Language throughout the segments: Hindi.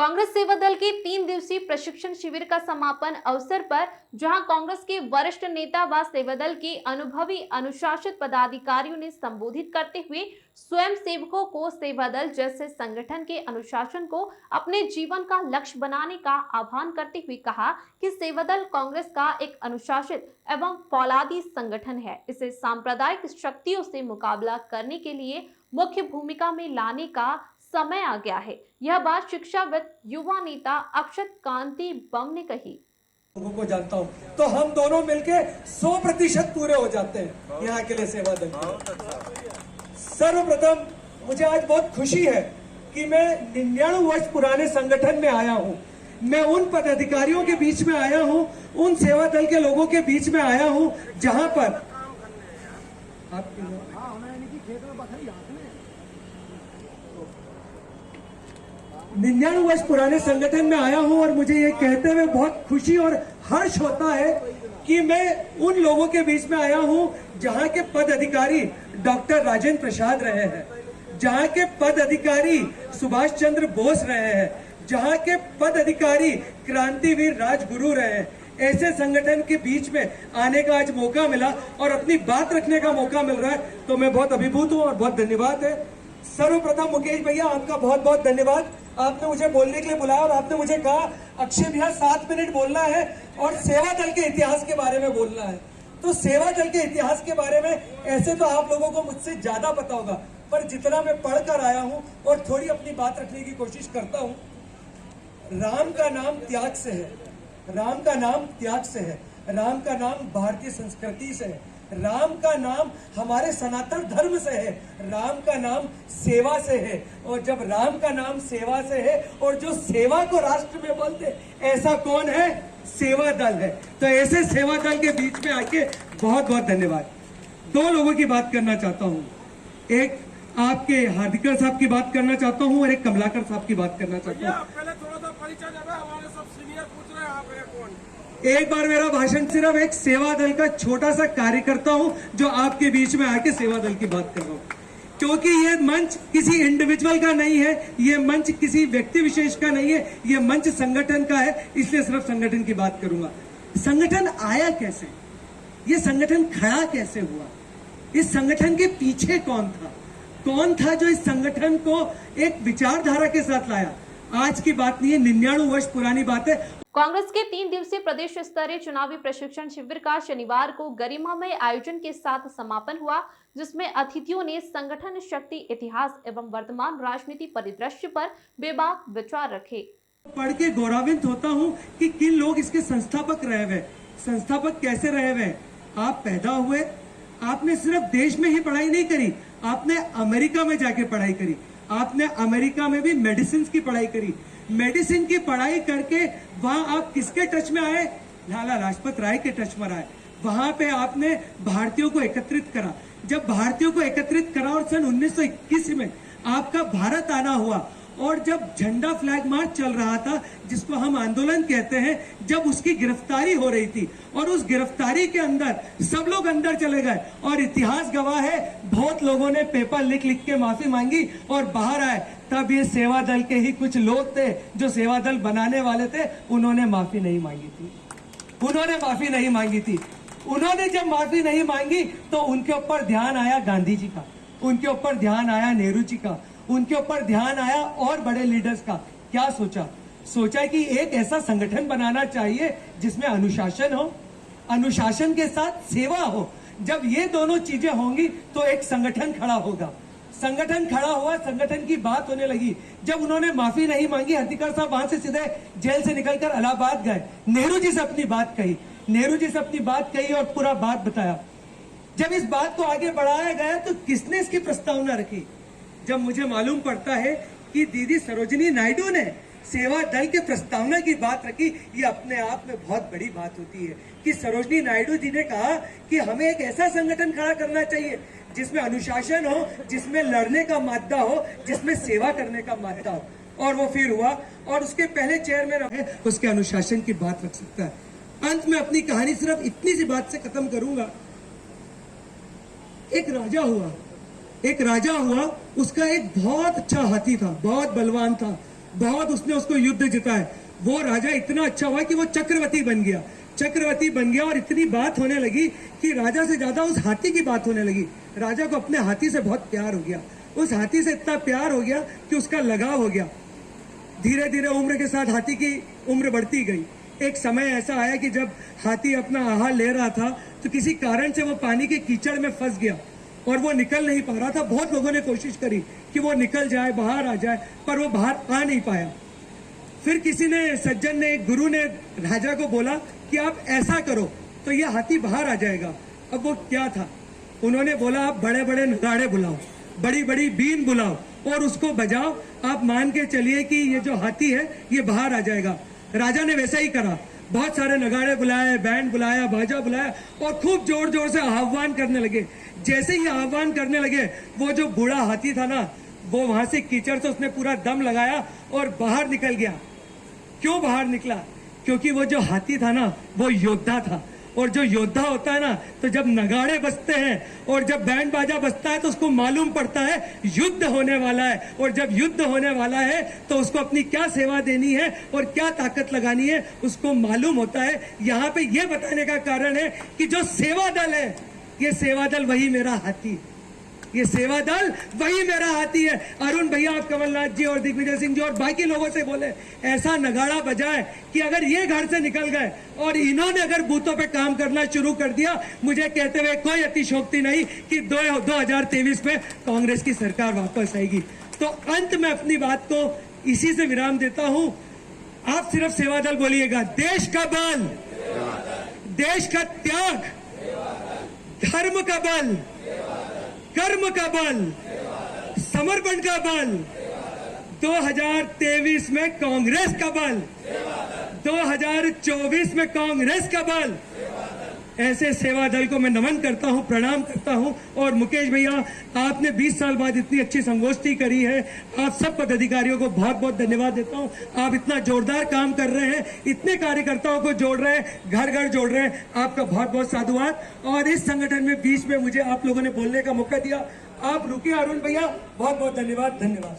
कांग्रेस सेवा दल के 3 दिवसीय प्रशिक्षण शिविर का समापन अवसर पर जहां कांग्रेस के वरिष्ठ नेता व सेवा दल के अनुभवी अनुशासित पदाधिकारियों ने संबोधित करते हुए स्वयं सेवकों को सेवा दल जैसे संगठन के अनुशासन को अपने जीवन का लक्ष्य बनाने का आह्वान करते हुए कहा कि सेवा दल कांग्रेस का एक अनुशासित एवं फौलादी संगठन है। इसे सांप्रदायिक शक्तियों से मुकाबला करने के लिए मुख्य भूमिका में लाने का समय आ गया है। यह बात शिक्षाविद युवा नेता अक्षत कांति बम ने कही। लोगों को जानता हूँ तो हम दोनों मिलके 100% पूरे हो जाते हैं यहाँ के लिए सेवा दल के। सर्वप्रथम मुझे आज बहुत खुशी है कि मैं 99 वर्ष पुराने संगठन में आया हूँ। मैं उन पदाधिकारियों के बीच में आया हूँ, उन सेवा दल के लोगों के बीच में आया हूँ जहाँ पर 99 वर्ष पुराने संगठन में आया हूं और मुझे ये कहते हुए बहुत खुशी और हर्ष होता है कि मैं उन लोगों के बीच में आया हूं जहां के पद अधिकारी डॉक्टर राजेंद्र प्रसाद रहे हैं, जहां के पद अधिकारी सुभाष चंद्र बोस रहे हैं, जहां के पद अधिकारी क्रांतिवीर राजगुरु रहे हैं। ऐसे संगठन के बीच में आने का आज मौका मिला और अपनी बात रखने का मौका मिल रहा है तो मैं बहुत अभिभूत हूं और बहुत धन्यवाद है। सर्वप्रथम मुकेश भैया आपका बहुत बहुत धन्यवाद। आपने मुझे बोलने के लिए बुलाया और आपने मुझे कहा अक्षय भैया 7 मिनट बोलना है और सेवा दल के इतिहास के बारे में बोलना है। तो सेवा दल के इतिहास के बारे में ऐसे तो आप लोगों को मुझसे ज्यादा पता होगा, पर जितना मैं पढ़कर आया हूं और थोड़ी अपनी बात रखने की कोशिश करता हूं। राम का नाम त्याग से है, राम का नाम त्याग से है, राम का नाम भारतीय संस्कृति से है, राम का नाम हमारे सनातन धर्म से है, राम का नाम सेवा से है। और जब राम का नाम सेवा से है और जो सेवा को राष्ट्र में बोलते ऐसा कौन है? सेवा दल है। तो ऐसे सेवा दल के बीच में आके बहुत बहुत धन्यवाद। 2 लोगों की बात करना चाहता हूँ, एक आपके हार्दिकर साहब की बात करना चाहता हूँ और एक कमलाकर साहब की बात करना चाहता हूँ। पहले थोड़ा सा परिचय दे, हमारे सब सीनियर पूछ रहे हैं आप हैं कौन। एक बार मेरा भाषण सिर्फ एक सेवा दल का छोटा सा कार्यकर्ता हूं जो आपके बीच में आके सेवा दल की बात कर रहा हूं, क्योंकि ये मंच किसी इंडिविजुअल का नहीं है, ये मंच किसी व्यक्ति विशेष का नहीं है, ये मंच संगठन का है। इसलिए सिर्फ संगठन की बात करूंगा। संगठन आया कैसे, ये संगठन खड़ा कैसे हुआ, इस संगठन के पीछे कौन था जो इस संगठन को एक विचारधारा के साथ लाया। आज की बात नहीं है, 99 वर्ष पुरानी बात है। कांग्रेस के 3 दिवसीय प्रदेश स्तरीय चुनावी प्रशिक्षण शिविर का शनिवार को गरिमामय आयोजन के साथ समापन हुआ, जिसमें अतिथियों ने संगठन शक्ति, इतिहास एवं वर्तमान राजनीति परिदृश्य पर बेबाक विचार रखे। पढ़ के गौरवान्वित होता हूं कि किन लोग इसके संस्थापक रहे हुए। संस्थापक कैसे रहे हुए? आप पैदा हुए, आपने सिर्फ देश में ही पढ़ाई नहीं करी, आपने अमेरिका में जाके पढ़ाई करी, आपने अमेरिका में भी मेडिसिन की पढ़ाई करी। मेडिसिन की पढ़ाई करके वहां आप किसके टच में आए? लाला लाजपत राय के टच में आए। वहां पे आपने भारतीयों को एकत्रित करा। जब भारतीयों को एकत्रित करा और सन 1921 में आपका भारत आना हुआ और जब झंडा फ्लैग मार्च चल रहा था, जिसको हम आंदोलन कहते हैं, जब उसकी गिरफ्तारी हो रही थी और उस गिरफ्तारी के अंदर सब लोग अंदर चले गए और इतिहास गवाह है, बहुत लोगों ने पेपर लिख के माफी मांगी और बाहर आए। तब ये सेवा दल के ही कुछ लोग थे जो सेवा दल बनाने वाले थे, उन्होंने माफी नहीं मांगी थी। उन्होंने जब माफी नहीं मांगी तो उनके ऊपर ध्यान आया गांधी जी का, उनके ऊपर ध्यान आया नेहरू जी का, उनके ऊपर ध्यान आया और बड़े लीडर्स का। क्या सोचा कि एक ऐसा संगठन बनाना चाहिए जिसमें अनुशासन हो, अनुशासन के साथ सेवा हो। जब ये दोनों चीजें होंगी तो एक संगठन खड़ा होगा। संगठन खड़ा हुआ, संगठन की बात होने लगी। जब उन्होंने माफी नहीं मांगी, हर्तिकर साहब वहां से सीधे जेल से निकलकर इलाहाबाद गए, नेहरू जी से अपनी बात कही और पूरा बात बताया। जब इस बात को आगे बढ़ाया गया तो किसने इसकी प्रस्तावना रखी? जब मुझे मालूम पड़ता है कि दीदी सरोजिनी नायडू ने सेवा दल के प्रस्तावना की बात रखी, ये अपने आप में बहुत बड़ी बात होती है कि सरोजिनी नायडू जी ने कहा कि हमें एक ऐसा संगठन खड़ा करना चाहिए जिसमें अनुशासन हो, जिसमें लड़ने का मादा हो, जिसमें सेवा करने का मादा हो। और वो फिर हुआ और उसके पहले चेयरमैन रहे, उसके अनुशासन की बात रख सकता है। अंत में अपनी कहानी सिर्फ इतनी सी बात से खत्म करूंगा। एक राजा हुआ, उसका एक बहुत अच्छा हाथी था, बहुत बलवान था। बहुत उसने उसको युद्ध जिताया। वो राजा इतना अच्छा हुआ कि वो चक्रवर्ती बन गया, चक्रवर्ती बन गया और इतनी बात होने लगी कि राजा से ज्यादा उस हाथी की बात होने लगी। राजा को अपने हाथी से बहुत प्यार हो गया, उस हाथी से इतना प्यार हो गया कि उसका लगाव हो गया। धीरे धीरे उम्र के साथ हाथी की उम्र बढ़ती गई। एक समय ऐसा आया कि जब हाथी अपना आहार ले रहा था तो किसी कारण से वो पानी के कीचड़ में फंस गया और वो निकल नहीं पा रहा था। बहुत लोगों ने कोशिश करी कि वो निकल जाए, बाहर आ जाए, पर वो बाहर आ नहीं पाया। फिर किसी ने, सज्जन ने, एक गुरु ने राजा को बोला कि आप ऐसा करो तो ये हाथी बाहर आ जाएगा। अब वो क्या था, उन्होंने बोला आप बड़े बड़े नगाड़े बुलाओ, बड़ी बड़ी बीन बुलाओ और उसको बजाओ, आप मान के चलिए कि ये जो हाथी है ये बाहर आ जाएगा। राजा ने वैसा ही करा, बहुत सारे नगाड़े बुलाए, बैंड बुलाया, बाजा बुलाया और खूब जोर जोर से आह्वान करने लगे। जैसे ही आह्वान करने लगे वो जो बूढ़ा हाथी था ना, वो वहां से कीचड़ से उसने पूरा दम लगाया और बाहर निकल गया। क्यों बाहर निकला? क्योंकि वो जो हाथी था ना वो योद्धा था, और जो योद्धा होता है ना तो जब नगाड़े बजते हैं और जब बैंड बाजा बजता है तो उसको मालूम पड़ता है युद्ध होने वाला है, और जब युद्ध होने वाला है तो उसको अपनी क्या सेवा देनी है और क्या ताकत लगानी है उसको मालूम होता है। यहाँ पे ये बताने का कारण है कि जो सेवा दल है, ये सेवा दल वही मेरा हाथी, ये सेवा दल वही मेरा हाथी है। अरुण भैया, आप कमलनाथ जी और दिग्विजय सिंह जी और बाकी लोगों से बोले ऐसा नगाड़ा बजाए कि अगर ये घर से निकल गए और इन्होंने अगर बूथों पे काम करना शुरू कर दिया, मुझे कहते हुए कोई अतिशोक्ति नहीं कि 2023 में कांग्रेस की सरकार वापस आएगी। तो अंत में अपनी बात को इसी से विराम देता हूं। आप सिर्फ सेवा दल बोलिएगा, देश का बल, देश का त्याग, धर्म का बल, कर्म का बल, समर्पण का बल, 2023 में कांग्रेस का बल, 2024 में कांग्रेस का बल। ऐसे सेवा दल को मैं नमन करता हूं, प्रणाम करता हूं। और मुकेश भैया, आपने 20 साल बाद इतनी अच्छी संगोष्ठी करी है, आप सब पदाधिकारियों को बहुत बहुत धन्यवाद देता हूं। आप इतना जोरदार काम कर रहे हैं, इतने कार्यकर्ताओं को जोड़ रहे हैं, घर घर जोड़ रहे हैं, आपका बहुत बहुत साधुवाद। और इस संगठन में बीच में मुझे आप लोगों ने बोलने का मौका दिया, आप रुके अरुण भैया, बहुत बहुत धन्यवाद। धन्यवाद।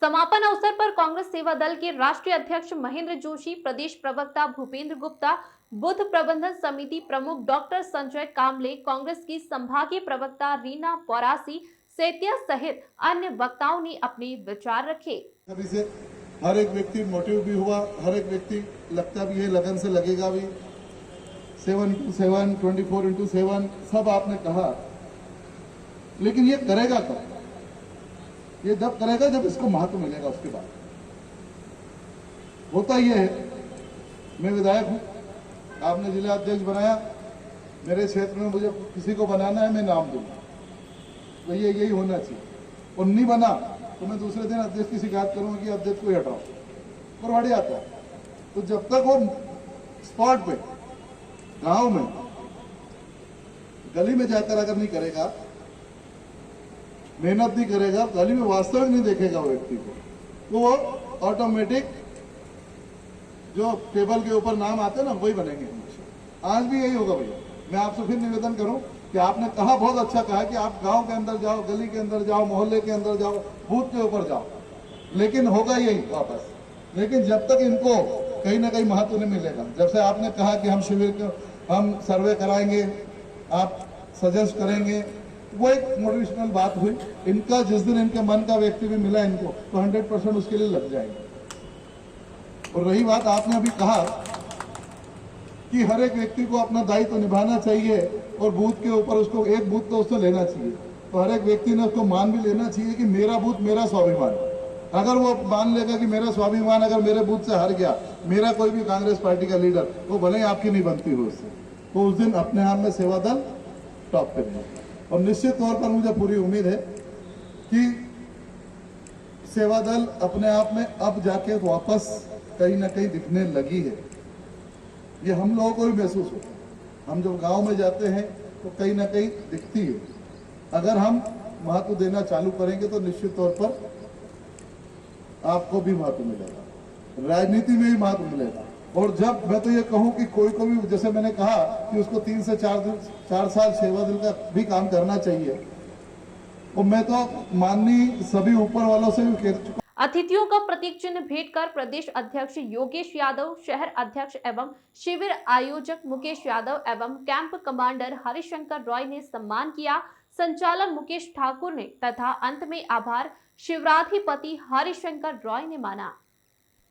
समापन अवसर पर कांग्रेस सेवा दल के राष्ट्रीय अध्यक्ष महेंद्र जोशी, प्रदेश प्रवक्ता भूपेंद्र गुप्ता, बुद्ध प्रबंधन समिति प्रमुख डॉक्टर संजय कामले, कांग्रेस की संभागीय प्रवक्ता रीना पौरासी सेतिया सहित अन्य वक्ताओं ने अपने विचार रखे। अभी से हर एक व्यक्ति मोटिव भी हुआ, हर एक व्यक्ति लगता भी है, लगन से लगेगा भी। 7x7, 24x7 सब आपने कहा, लेकिन ये करेगा कब? ये जब करेगा जब इसको महत्व मिलेगा। उसके बाद होता ये है, मैं विधायक हूं, आपने जिला अध्यक्ष बनाया, मेरे क्षेत्र में मुझे किसी को बनाना है, मैं नाम दूंगा, तो ये यही होना चाहिए। और नहीं बना तो मैं दूसरे दिन अध्यक्ष की शिकायत करूंगा कि अध्यक्ष को हटाओ, और हट जाता है। तो जब तक वो स्पॉट पे, गांव में, गली में जाकर अगर नहीं करेगा, मेहनत नहीं करेगा, गली में वास्तविक नहीं देखेगा वो व्यक्ति को, तो वो ऑटोमेटिक जो टेबल के ऊपर नाम आते हैं ना वही बनेंगे हमेशा। आज भी यही होगा भैया। मैं आपसे फिर निवेदन करूं कि आपने कहा, बहुत अच्छा कहा कि आप गांव के अंदर जाओ, गली के अंदर जाओ, मोहल्ले के अंदर जाओ, बूथ के ऊपर जाओ, लेकिन होगा यही वापस। लेकिन जब तक इनको कहीं ना कहीं महत्व नहीं मिलेगा, जब से आपने कहा कि हम शिविर को हम सर्वे कराएंगे, आप सजेस्ट करेंगे, वो एक मोटिवेशनल बात हुई। इनका जिस दिन इनके मन का व्यक्ति भी मिला इनको, तो 100% उसके लिए लग जाएंगे। और रही बात आपने अभी कहा कि हर एक व्यक्ति को अपना दायित्व निभाना चाहिए और बूथ के ऊपर उसको एक बूथ तो उसको लेना चाहिए, तो हर एक व्यक्ति ने उसको मान भी लेना चाहिए कि मेरा बूथ मेरा स्वाभिमान। अगर वो मान लेगा कि मेरा स्वाभिमान अगर मेरे बूथ से हार गया, मेरा कोई भी कांग्रेस पार्टी का लीडर, वो भले ही आपकी नहीं बनती हो उससे, तो उस दिन अपने आप में सेवा दल टॉप पे है। और निश्चित तौर पर मुझे पूरी उम्मीद है कि सेवा दल अपने आप में अब जाके वापस कहीं ना कहीं दिखने लगी है। ये हम लोगों को भी महसूस होता है। हम जब गांव में जाते हैं तो कहीं ना कहीं दिखती है। अगर हम महत्व देना चालू करेंगे तो निश्चित तौर पर आपको भी महत्व मिलेगा, राजनीति में भी महत्व मिलेगा। और जब मैं तो ये कहूं कि कोई को भी, जैसे मैंने कहा कि उसको 3 से 4 साल सेवा दल का भी काम करना चाहिए, और मैं तो माननीय सभी ऊपर वालों से भी कह चुका। अतिथियों का प्रतीक चिन्ह भेंट कर प्रदेश अध्यक्ष योगेश यादव, शहर अध्यक्ष एवं शिविर आयोजक मुकेश यादव एवं कैंप कमांडर हरिशंकर रॉय ने सम्मान किया। संचालक मुकेश ठाकुर ने तथा अंत में आभार शिवराधिपति हरिशंकर रॉय ने माना।